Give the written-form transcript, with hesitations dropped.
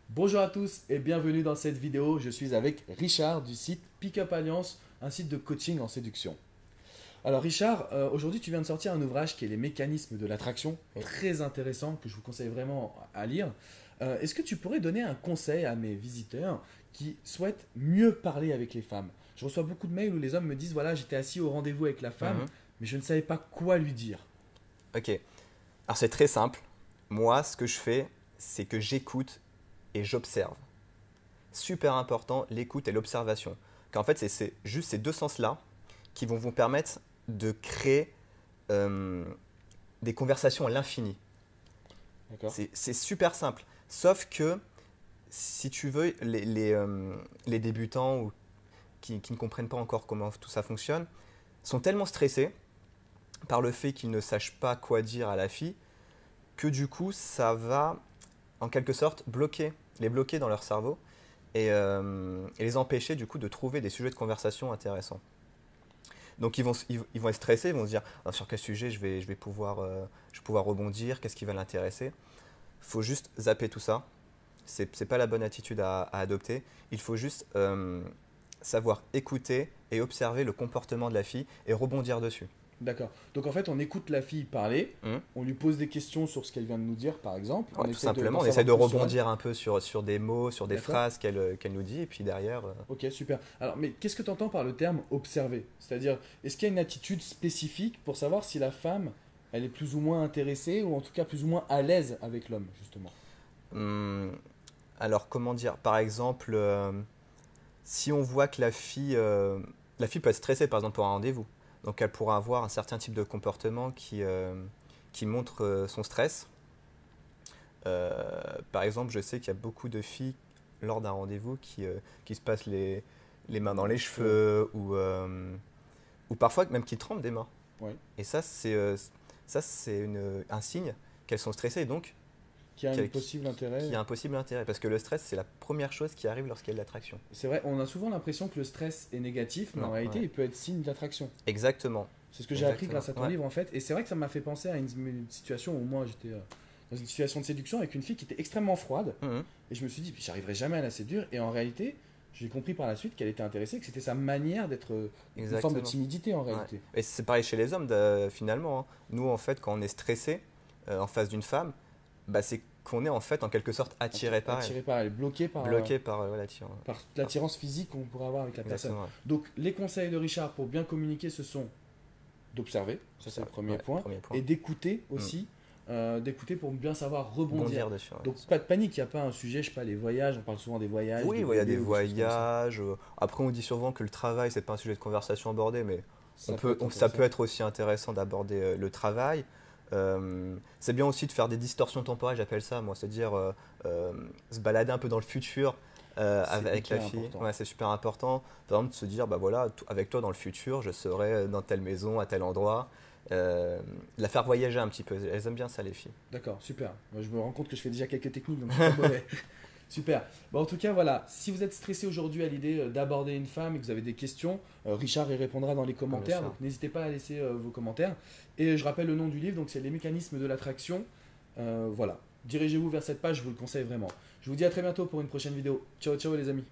Bonjour à tous et bienvenue dans cette vidéo. Je suis avec Richard du site Pickup Alliance, un site de coaching en séduction. Alors Richard, aujourd'hui tu viens de sortir un ouvrage qui est Les mécanismes de l'attraction, très intéressant, que je vous conseille vraiment à lire. Est-ce que tu pourrais donner un conseil à mes visiteurs qui souhaitent mieux parler avec les femmes? Je reçois beaucoup de mails où les hommes me disent, voilà, j'étais assis au rendez-vous avec la femme, mais je ne savais pas quoi lui dire. Ok, alors c'est très simple. Moi, ce que je fais, c'est que j'écoute et j'observe. Super important, l'écoute et l'observation. Qu'en fait, c'est juste ces deux sens-là qui vont vous permettre de créer des conversations à l'infini. D'accord. C'est super simple. Sauf que, si tu veux, les débutants ou qui ne comprennent pas encore comment tout ça fonctionne, sont tellement stressés par le fait qu'ils ne sachent pas quoi dire à la fille, que du coup, ça va en quelque sorte les bloquer dans leur cerveau et les empêcher du coup de trouver des sujets de conversation intéressants. Donc ils vont être stressés, ils vont se dire ah, sur quel sujet je vais pouvoir rebondir, qu'est-ce qui va l'intéresser. Il faut juste zapper tout ça. C'est pas la bonne attitude à adopter. Il faut juste savoir écouter et observer le comportement de la fille et rebondir dessus. D'accord. Donc en fait, on écoute la fille parler, Hum. on lui pose des questions sur ce qu'elle vient de nous dire, par exemple. Ouais, On tout essaie simplement, d'en on essaie savoir de plus sur elle. rebondir un peu sur des mots, sur des D'accord. phrases qu'elle nous dit, et puis derrière, Ok, super. Alors, mais qu'est-ce que tu entends par le terme observer? C'est-à-dire, est-ce qu'il y a une attitude spécifique pour savoir si la femme, elle est plus ou moins intéressée ou en tout cas plus ou moins à l'aise avec l'homme, justement? hum, alors comment dire, par exemple, si on voit que la fille peut être stressée par exemple pour un rendez-vous, donc elle pourra avoir un certain type de comportement qui montre son stress. Par exemple, je sais qu'il y a beaucoup de filles lors d'un rendez-vous qui se passent les mains dans les cheveux ou parfois même qui tremblent des mains. Oui. Et ça, c'est un signe qu'elles sont stressées et donc Qui a un qu'il possible intérêt. y a un possible intérêt. Parce que le stress, c'est la première chose qui arrive lorsqu'il y a de l'attraction. C'est vrai, on a souvent l'impression que le stress est négatif, mais en Non, réalité, ouais. il peut être signe d'attraction. Exactement. C'est ce que j'ai appris Exactement. grâce à ton Ouais. livre, en fait. Et c'est vrai que ça m'a fait penser à une situation où moi, j'étais dans une situation de séduction avec une fille qui était extrêmement froide. Mhm. Et je me suis dit, j'arriverai jamais à la séduire. Et en réalité, j'ai compris par la suite qu'elle était intéressée, que c'était sa manière d'être une forme de Exactement. timidité en Ouais. réalité. Et c'est pareil chez les hommes, finalement, hein. Nous, en fait, quand on est stressé en face d'une femme, bah, c'est qu'on est en fait en quelque sorte attiré par elle, Attirée par elle, bloqué par l'attirance. par l'attirance physique qu'on pourrait avoir avec la personne. Exactement. Ouais. Donc les conseils de Richard pour bien communiquer, ce sont d'observer, ça c'est le premier Ouais, point, premier point. et d'écouter aussi, d'écouter pour bien savoir rebondir. Bondir dessus. Ouais, Donc c'est ça. pas de panique, il n'y a pas un sujet, je sais pas, les voyages, on parle souvent des voyages. Oui, des il y a des bébés ou choses comme ça. voyages. Après, on dit souvent que le travail, c'est pas un sujet de conversation abordé, mais Ça peut être ça intéressant. peut être aussi intéressant d'aborder le travail. C'est bien aussi de faire des distorsions temporelles, j'appelle ça, moi, c'est-à-dire se balader un peu dans le futur C'est avec la hyper fille. important. Ouais, c'est super important. Par exemple, de se dire, bah voilà, avec toi dans le futur, je serai dans telle maison, à tel endroit. La faire voyager un petit peu. Elles aiment bien ça, les filles. D'accord, super. Moi, je me rends compte que je fais déjà quelques techniques, donc je suis pas mauvais. Super. Bon, en tout cas, voilà. Si vous êtes stressé aujourd'hui à l'idée d'aborder une femme et que vous avez des questions, Richard y répondra dans les commentaires. sûr. Donc n'hésitez pas à laisser vos commentaires. Et je rappelle le nom du livre, donc c'est Les mécanismes de l'attraction. Voilà. Dirigez-vous vers cette page, je vous le conseille vraiment. Je vous dis à très bientôt pour une prochaine vidéo. Ciao, ciao les amis.